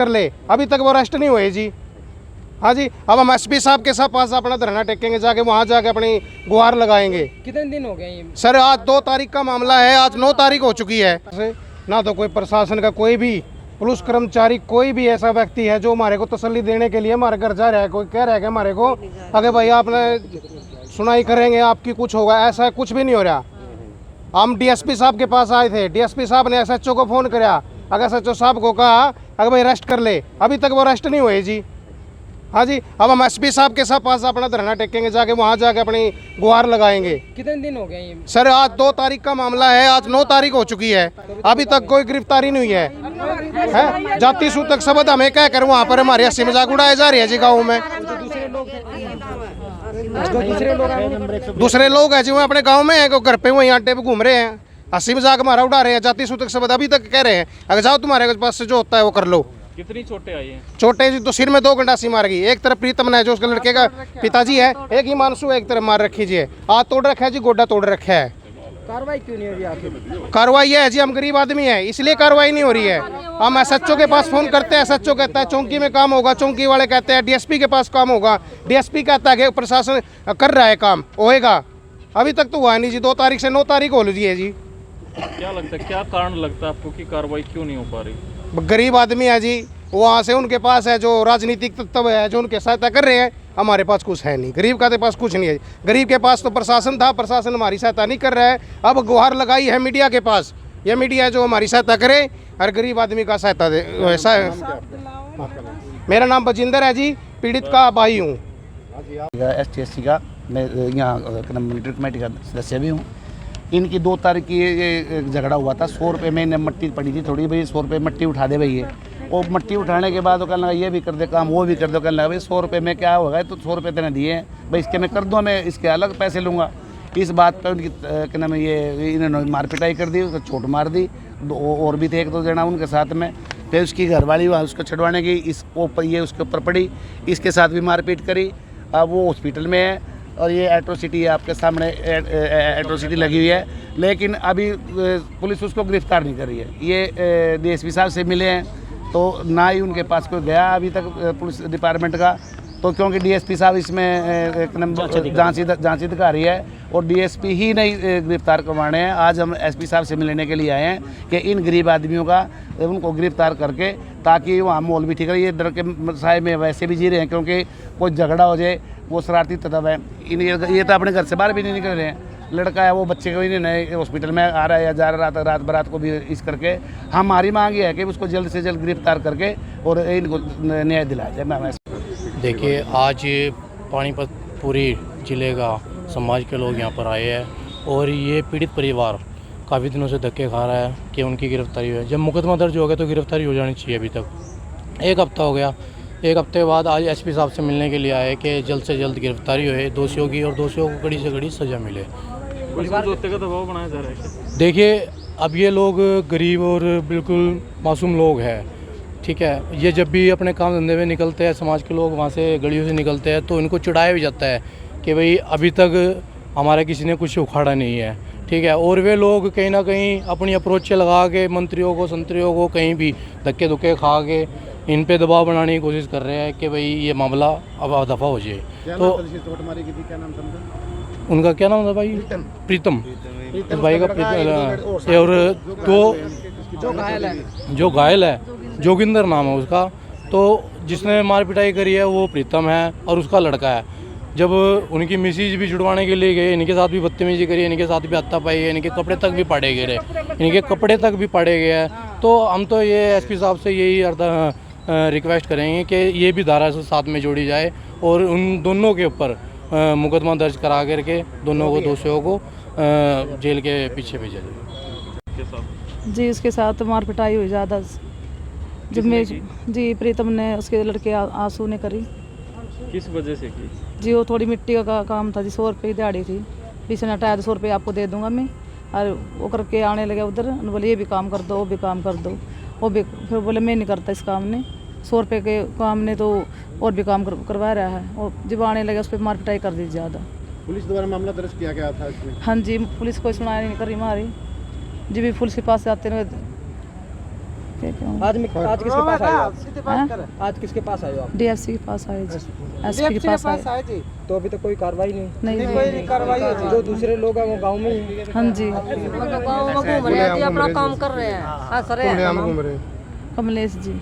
कर ले, अभी तक वो अरेस्ट नहीं हुए जी। हाँ जी, अब हम एसपी साहब के साथ पास अपना धरना टेकेंगे, जाके वहाँ जाके अपनी गुहार लगाएंगे। कितने दिन हो गए ये? सर आज 2 तारीख का मामला है, आज 9 तारीख हो चुकी है। ना तो कोई प्रशासन का कोई भी पुलिस कर्मचारी कोई भी ऐसा व्यक्ति है जो हमारे को तसल्ली देने के लिए हमारे घर जा रहा है, कोई कह रहा है कि हमारे को अगर भाई आपने सुनाई करेंगे आपकी कुछ होगा, ऐसा कुछ भी नहीं हो रहा। हम डीएसपी साहब के पास आए थे, डीएसपी साहब ने एसएचओ को फ़ोन कराया, अगर एसएचओ साहब को कहा अगर भाई अरेस्ट कर ले, अभी तक वो अरेस्ट नहीं हुए जी। हाँ जी, अब हम एसपी साहब के साथ पास अपना धरना टेकेंगे, जाके वहाँ जाके अपनी गुहार लगाएंगे। कितने दिन हो गए ये? सर आज 2 तारीख का मामला है, आज 9 तारीख हो चुकी है, अभी तक कोई गिरफ्तारी नहीं हुई है। जाति सूतक शब्द हमें कह कर वहाँ पर हमारी हंसी मजाक उड़ाए जा रही है जी गाँव में। दूसरे लोग हैं जी, वो अपने गाँव में है, घर पे वहीं अड्डे पे घूम रहे हैं, हंसी मजाक हमारा उड़ा रहे हैं, जाति सूतक शब्द अभी तक कह रहे हैं अगर जाओ तुम्हारे पास से जो होता है वो कर लो। कितनी चोटें आई हैं? चोटें जी तो सिर में 2 गंडासी मार गई, एक तरफ प्रीतम ने जो उसके लड़के का पिताजी है, एक हिमांशु एक तरफ मार रखी जी है, हाथ तोड़ रखा है जी, गोड्डा तोड़ रखा है। कार्रवाई क्यों नहीं हो रही आखिर? कार्रवाई है जी, हम गरीब आदमी है इसलिए कार्रवाई नहीं हो रही है। हम एसएचओ के पास फोन करते हैं, एसएचओ कहता है चौकी में काम होगा, चौकी वाले कहते हैं डीएसपी के पास काम होगा, डीएसपी कहता है कि प्रशासन कर रहा है काम होएगा, अभी तक तो हुआ नहीं जी। 2 तारीख से 9 तारीख हो रही है जी। क्या लगता है, क्या कारण लगता है आपको कि कार्रवाई क्यों नहीं हो पा रही? गरीब आदमी है जी, वहाँ से उनके पास है जो राजनीतिक तत्व है जो उनके सहायता कर रहे हैं, हमारे पास कुछ है नहीं, गरीब के पास कुछ नहीं है। गरीब के पास तो प्रशासन था, प्रशासन हमारी सहायता नहीं कर रहा है। अब गुहार लगाई है मीडिया के पास, ये मीडिया जो हमारी सहायता करे और गरीब आदमी का सहायता दे, वैसा है। मेरा नाम बजिंदर है जी, पीड़ित का भाई हूँ। ST/SC का मैं यहाँ मिलिट्री कमेटी का सदस्य भी हूँ। इनकी 2 तारीख की ये झगड़ा हुआ था, 100 रुपये में मट्टी पड़ी थी थोड़ी, भाई 100 रुपये मट्टी उठा दे भाई। वो मट्टी उठाने के बाद वो कहने लगा ये भी कर दे काम, वो भी कर दो, कहने लगा भाई 100 रुपये में क्या होगा, तो 100 रुपये तेने दिए हैं भाई, इसके मैं कर दूँ, मैं इसके अलग पैसे लूँगा। इस बात पर उनकी क्या नाम है ये इन्होंने मार पिटाई कर दी, उसको चोट मार दी। और भी थे 1-2 जना उनके साथ में। फिर उसकी घरवाली वहाँ उसको छुड़वाने की ये उसके ऊपर पड़ी, इसके साथ भी मारपीट करी। अब वो हॉस्पिटल में है और ये एट्रोसिटी है आपके सामने, एट्रोसिटी लगी हुई है, लेकिन अभी पुलिस उसको गिरफ्तार नहीं कर रही है। ये डीएसपी साहब से मिले हैं तो ना ही उनके पास कोई गया अभी तक पुलिस डिपार्टमेंट का, तो क्योंकि डीएसपी साहब इसमें एक नंबर जांच अधिकारी है और डीएसपी ही नहीं गिरफ्तार करवाने हैं। आज हम एसपी साहब से मिलने के लिए आए हैं कि इन गरीब आदमियों का उनको गिरफ्तार करके, ताकि वहाँ माहौल भी ठीक रहे। ये डर के साए में वैसे भी जी रहे हैं, क्योंकि कोई झगड़ा हो जाए, वो शरारती तत्व है। ये तो अपने घर से बाहर भी नहीं निकल रहे हैं। लड़का है वो बच्चे को ही नहीं हॉस्पिटल में आ रहा है या जा रहा था, रात बरात को भी इस करके हमारी मांग ये है कि उसको जल्द से जल्द गिरफ्तार करके और इनको न्याय दिलाया जाए। मैं देखिए आज पानीपत पूरी ज़िले का समाज के लोग यहाँ पर आए हैं और ये पीड़ित परिवार काफ़ी दिनों से धक्के खा रहा है कि उनकी गिरफ्तारी हो। जब मुकदमा दर्ज हो गया तो गिरफ्तारी हो जानी चाहिए। अभी तक 1 हफ़्ता हो गया, 1 हफ़्ते बाद आज एसपी साहब से मिलने के लिए आए कि जल्द से जल्द गिरफ्तारी हो दोषियों की और दोषियों को कड़ी से कड़ी सज़ा मिले। का दबाव बनाया जा रहा है। देखिए अब ये लोग गरीब और बिल्कुल मासूम लोग हैं, ठीक है। ये जब भी अपने काम धंधे में निकलते हैं, समाज के लोग वहाँ से गलियों से निकलते हैं, तो इनको चिढ़ाया भी जाता है कि भाई अभी तक हमारा किसी ने कुछ उखाड़ा नहीं है, ठीक है। और वे लोग कहीं ना कहीं अपनी अप्रोच लगा के मंत्रियों को संतरियों को कहीं भी धक्के धुक्के खा के इन पे दबाव बनाने की कोशिश कर रहे हैं कि भाई ये मामला अब दफ़ा हो जाए। तो उनका क्या नाम था भाई? प्रीतम भाई का प्रीतम। और तो जो घायल है जोगिंदर नाम है उसका, तो जिसने मार पिटाई करी है वो प्रीतम है और उसका लड़का है। जब उनकी मिसेज भी छुड़वाने के लिए गए, इनके साथ भी बदतमीजी करी, इनके साथ भी हाथापाई है, इनके कपड़े तक भी पाड़े गए, इनके कपड़े तक भी पाड़े गए हैं। तो हम तो ये एसपी साहब से यही रिक्वेस्ट करेंगे कि ये भी धारा से साथ में जोड़ी जाए और उन दोनों के ऊपर मुकदमा दर्ज करा करके दोनों को दोषियों को जेल के पीछे भेजा जाए। जी उसके साथ मार पिटाई हुई ज़्यादा। जब मैं जी प्रीतम ने उसके लड़के आंसू ने करी। किस वजह से की? जी वो थोड़ी मिट्टी का काम था जी, 100 रुपये की दिहाड़ी थी, पीछे ने हटाया 100 रुपये आपको दे दूंगा मैं, और वो करके आने लगे उधर, बोले ये भी काम कर दो, वो भी काम कर दो, वो भी फिर बोले मैं नहीं करता इस काम ने, 100 रुपये के काम ने तो और भी काम करवा रहा है। और जब आने लगे उस पर मार पिटाई कर दी ज़्यादा। पुलिस द्वारा मामला दर्ज किया गया था इसमें? हाँ जी, पुलिस कोई सुनाई नहीं कर रही हमारी जी, भी पुलिस के पास जाते हैं क्या क्यों आज किसके पास आए हो आप? हैं? आज किसके पास आए हो आप? डीएफसी के पास आए जी, एसपी के पास आए। तो अभी तक कोई कार्रवाई नहीं नहीं कोई कार्रवाई है। जो दूसरे लोग हैं वो गांव में ही हैं। हाँ जी, गाँव में घूम रहे हैं, अपना काम कर रहे हैं, हंस रहे हैं। हम घूम रहे हैं। कमलेश जी।